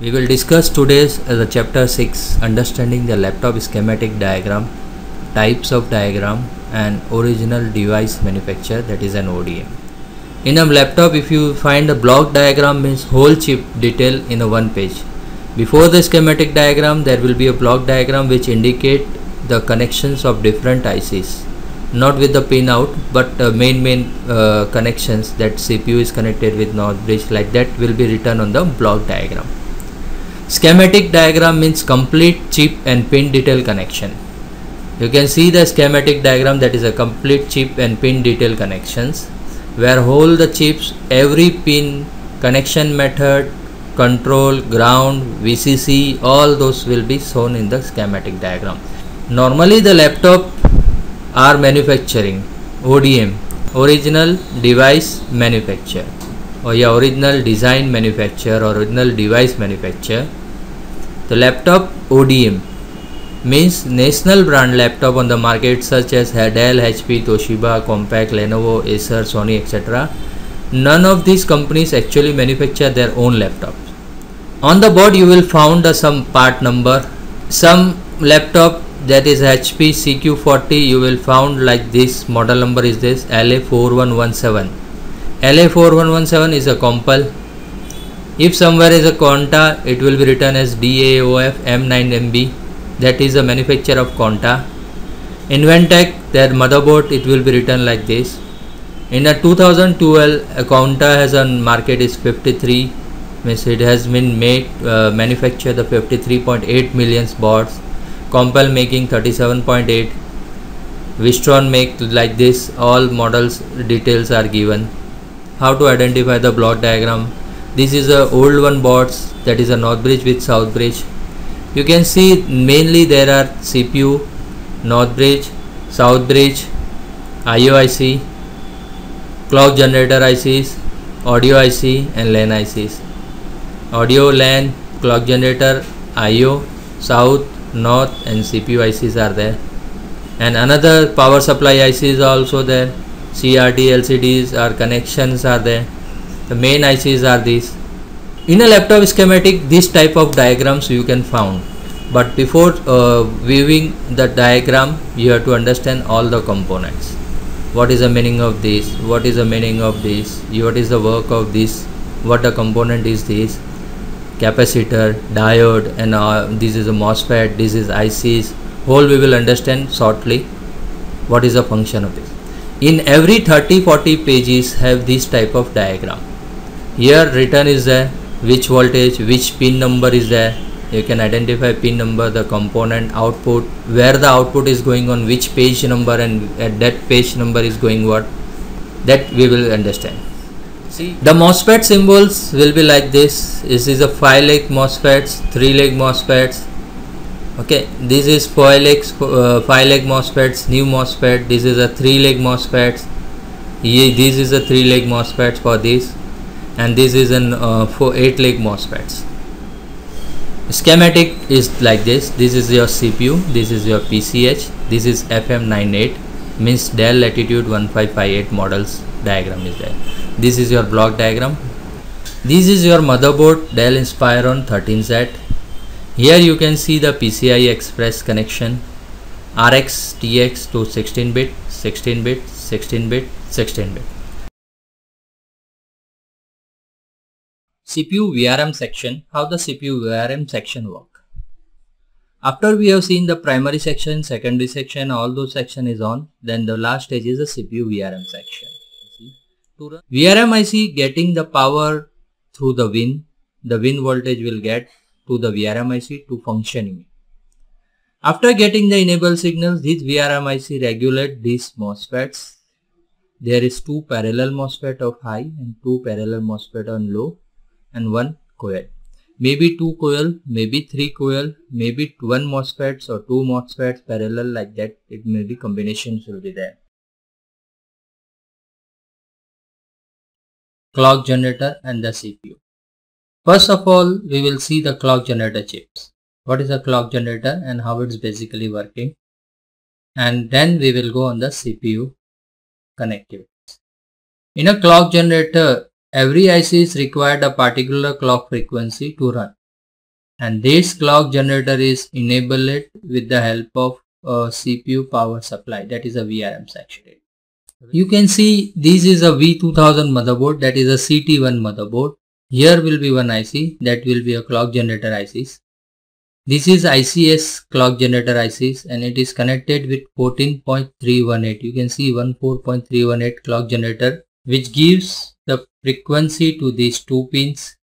We will discuss today's the chapter 6, understanding the laptop schematic diagram, types of diagram and original device manufacturer, that is an ODM. In a laptop, if you find a block diagram, means whole chip detail in a one page. Before the schematic diagram there will be a block diagram which indicate the connections of different ICs, not with the pin out but main connections that CPU is connected with NOR bridge, like that will be written on the block diagram. Schematic diagram means complete chip and pin detail connection. You can see the schematic diagram, that is a complete chip and pin detail connections, where whole the chips, every pin, connection method, control, ground, VCC, all those will be shown in the schematic diagram. Normally the laptop are manufacturing ODM, original device manufacturer, or yeah, original design manufacturer or original device manufacturer. The laptop ODM means national brand laptop on the market such as Dell, HP, Toshiba, Compaq, Lenovo, Acer, Sony, etc. None of these companies actually manufacture their own laptops. On the board you will find some part number. Some laptop, that is HP CQ40, you will find like this, model number is this LA4117. LA4117 is a Compal. If somewhere is a Quanta, it will be written as DAOF M9MB, that is a manufacturer of Quanta. Inventec, their motherboard, it will be written like this. In a 2012, a Quanta has on market is 53, means it has been made manufacture the 53.8 million boards. Compal making 37.8. Wistron make like this. All models details are given. How to identify the block diagram? This is a old one boards, that is a north bridge with south bridge. You can see mainly there are CPU, north bridge, south bridge, IO IC, clock generator ICs, audio IC and LAN ICs. Audio, LAN, clock generator, IO, south, north and CPU ICs are there. And another power supply IC is also there. CRT, LCDs or connections are there. The main ICs are these. In a laptop schematic, this type of diagrams you can find. But before viewing the diagram, you have to understand all the components. What is the meaning of this? What is the meaning of this? What is the work of this? What a component is this? Capacitor, diode, and this is a MOSFET, this is ICs. Whole we will understand shortly what is the function of this. In every 30-40 pages have this type of diagram. Here written is there which voltage, which pin number is there. You can identify pin number, the component, output, where the output is going on which page number, and at that page number is going what, that we will understand. See, the MOSFET symbols will be like this. This is a 5-leg MOSFETs, 3-leg MOSFETs. Okay, this is 5-leg MOSFETs, new MOSFET. This is a 3-leg MOSFETs. This is a 3-leg MOSFETs for this, and this is an 8-leg MOSFETs. Schematic is like this. This is your CPU, this is your PCH, this is FM98, means Dell Latitude 1558 models diagram is there. This is your block diagram. This is your motherboard, Dell Inspiron 13Z. Here you can see the PCI Express connection, RX, TX to 16-bit, 16-bit, 16-bit, 16-bit. CPU VRM section. How the CPU VRM section work? After we have seen the primary section, secondary section, all those section is on, then the last stage is the CPU VRM section. VRM IC getting the power through the WIN. The WIN voltage will get to the VRM IC to functioning. After getting the enable signals, this VRM IC regulate these MOSFETs. There is 2 parallel MOSFET of high and 2 parallel MOSFET on low, and 1 coil. Maybe 2 coil, maybe 3 coil, maybe 1 MOSFETs or 2 MOSFETs parallel, like that. It may be combinations will be there. Clock generator and the CPU. First of all, we will see the clock generator chips. What is a clock generator and how it's basically working. And then we will go on the CPU connectivity. In a clock generator, every IC is required a particular clock frequency to run. and this clock generator is enabled with the help of a CPU power supply, that is a VRM section. You can see this is a V2000 motherboard, that is a CT1 motherboard. Here will be one IC, that will be a clock generator ICs. This is ICS clock generator ICs and it is connected with 14.318. You can see 14.318 clock generator, which gives the frequency to these two pins.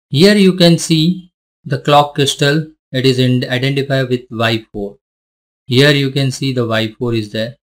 Here you can see the clock crystal. It is identified with Y4. Here you can see the Y4 is there.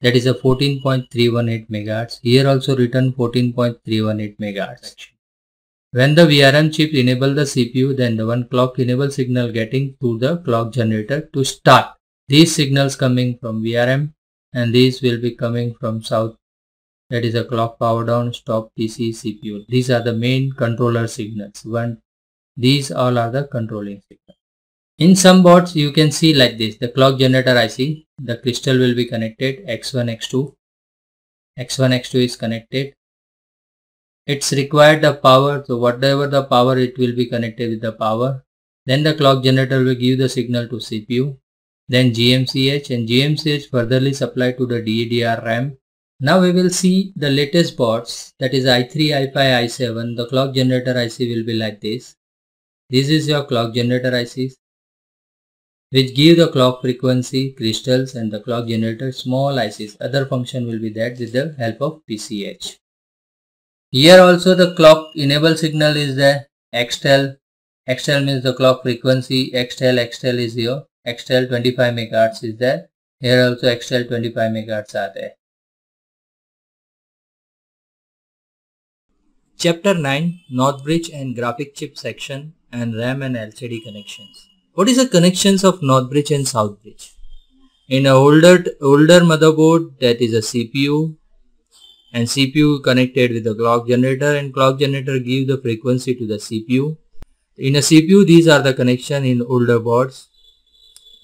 That is a 14.318 MHz. Here also written 14.318 MHz. When the VRM chip enable the CPU, then the one clock enable signal getting to the clock generator to start. These signals coming from VRM and these will be coming from south. That is a clock power down, stop, PC, CPU. These are the main controller signals. These all are the controlling signals. In some boards you can see like this, the clock generator IC, the crystal will be connected, X1, X2. X1, X2 is connected. It's required the power, so whatever the power it will be connected with the power. Then the clock generator will give the signal to CPU. Then GMCH and GMCH furtherly supplied to the DDR RAM. Now we will see the latest boards, that is i3, i5, i7. The clock generator IC will be like this. This is your clock generator ICs, which give the clock frequency, crystals and the clock generator small ICs. Other function will be that with the help of PCH. Here also the clock enable signal is the XTEL. XTEL means the clock frequency. XTEL is your XTEL 25 MHz is there. Here also XTEL 25 MHz are there. Chapter 9, North Bridge and Graphic Chip section and RAM and LCD connections. What is the connections of North Bridge and South Bridge? In a older motherboard, that is a CPU, and CPU connected with the clock generator, and clock generator give the frequency to the CPU. In a CPU, these are the connection in older boards.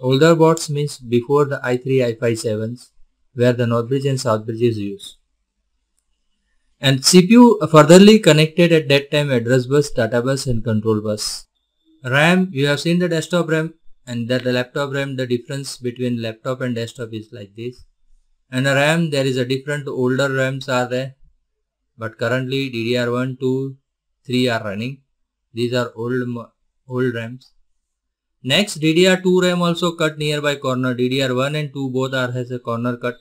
Older boards means before the i3, i5, 7s, where the North Bridge and South Bridge is used. And CPU furtherly connected at that time address bus, data bus and control bus. RAM, you have seen the desktop RAM and the laptop RAM. The difference between laptop and desktop is like this. And a RAM, there is a different older RAMs are there, but currently DDR1, 2, 3 are running. These are old RAMs. Next, DDR2 RAM also cut nearby corner. DDR1 and 2 both are has a corner cut.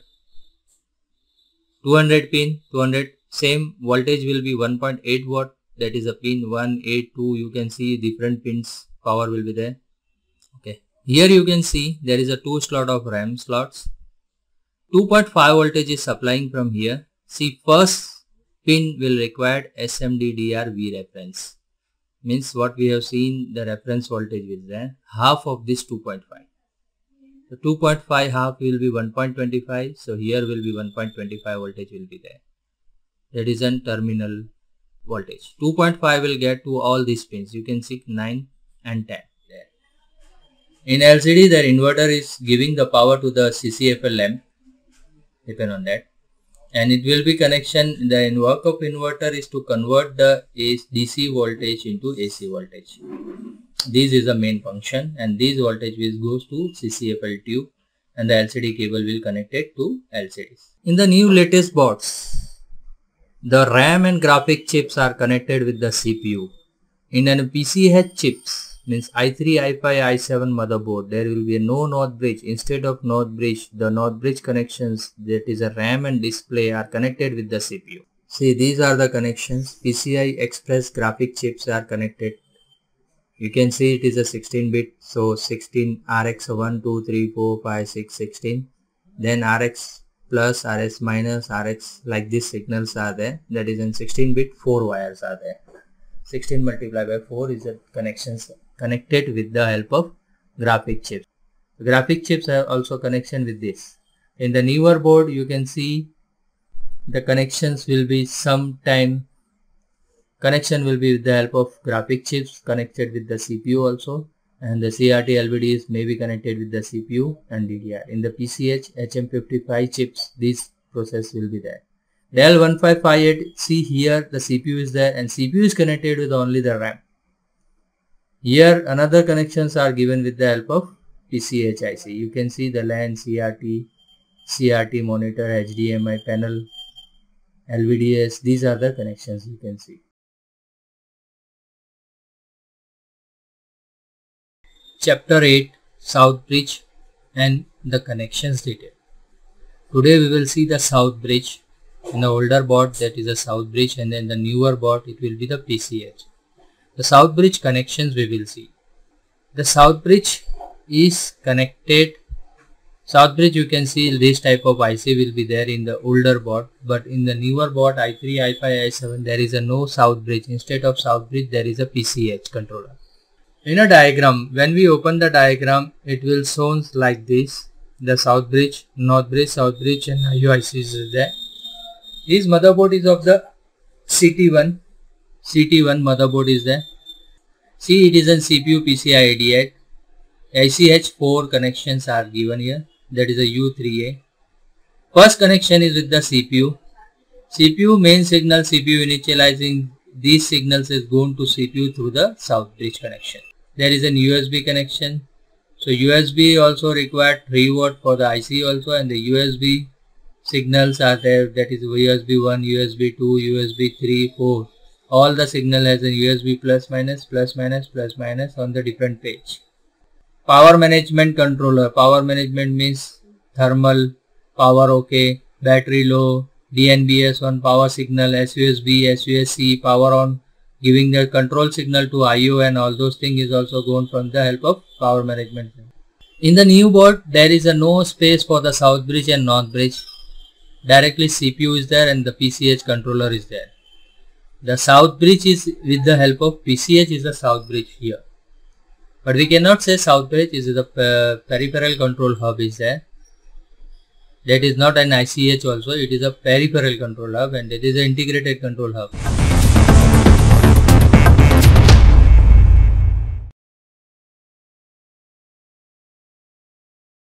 200 pin, 200, same voltage will be 1.8 watt. That is a pin 1, 8, 2. You can see different pins power will be there. Okay. Here you can see there is a 2 slot of RAM slots. 2.5 voltage is supplying from here. See, first pin will require SMDDR V reference. Means what we have seen, the reference voltage is there. Half of this 2.5. So 2.5 half will be 1.25. So here will be 1.25 voltage will be there. That is an terminal voltage. 2.5 will get to all these pins. You can see 9 and 10 there. In LCD, the inverter is giving the power to the CCFL lamp. Depend on that. And it will be connection. The work of inverter is to convert the DC voltage into AC voltage. This is the main function, and this voltage goes to CCFL tube and the LCD cable will connect it to LCDs. In the new latest boards, the RAM and graphic chips are connected with the CPU. In an PCH chips, means i3, i5, i7 motherboard, there will be no North Bridge. Instead of North Bridge, the North Bridge connections, that is a RAM and display, are connected with the CPU. See, these are the connections. PCI Express graphic chips are connected. You can see it is a 16-bit. So 16 RX 1, 2, 3, 4, 5, 6, 16. Then RX plus, RX minus, RX, like these signals are there. That is in 16-bit, 4 wires are there. 16 multiplied by 4 is the connections connected with the help of graphic chips. The graphic chips have also connection with this. In the newer board, you can see the connections will be sometime. Connection will be with the help of graphic chips connected with the CPU also, and the CRT LVDs may be connected with the CPU and DDR. In the PCH HM55 chips, this process will be there. Dell 1558, see here the CPU is there and CPU is connected with only the RAM. Here another connections are given with the help of PCH IC. You can see the LAN, CRT monitor, HDMI panel, LVDS. These are the connections you can see. Chapter 8, South Bridge and the connections detail. Today we will see the South Bridge. In the older board, that is a South Bridge, and then the newer board, it will be the PCH. The South Bridge connections we will see. The South Bridge is connected. South Bridge, you can see this type of IC will be there in the older board, but in the newer board i3, i5, i7 there is a no South Bridge. Instead of South Bridge there is a PCH controller. In a diagram, when we open the diagram, it will show like this: the South Bridge, North Bridge, South Bridge, and IUIC is there. This motherboard is of the CT1 motherboard is there. See, it is a CPU PCI Exadata. ICH4 connections are given here, that is a U3A. First connection is with the CPU. CPU main signal, CPU initializing these signals is going to CPU through the South Bridge connection. There is an USB connection. So USB also required 3 watt for the IC also, and the USB signals are there, that is USB 1, USB 2, USB 3, 4. All the signal has a USB plus minus on the different page. Power management controller. Power management means thermal, power OK, battery low, DNBS on power signal, SUSB, SUSC, power on, giving the control signal to IO, and all those things is also gone from the help of power management. In the new board, there is a no space for the South Bridge and North Bridge. Directly CPU is there and the PCH controller is there. The South Bridge is with the help of PCH is the South Bridge here. But we cannot say South Bridge is the peripheral control hub is there. That is not an ICH also, it is a peripheral control hub, and it is an integrated control hub.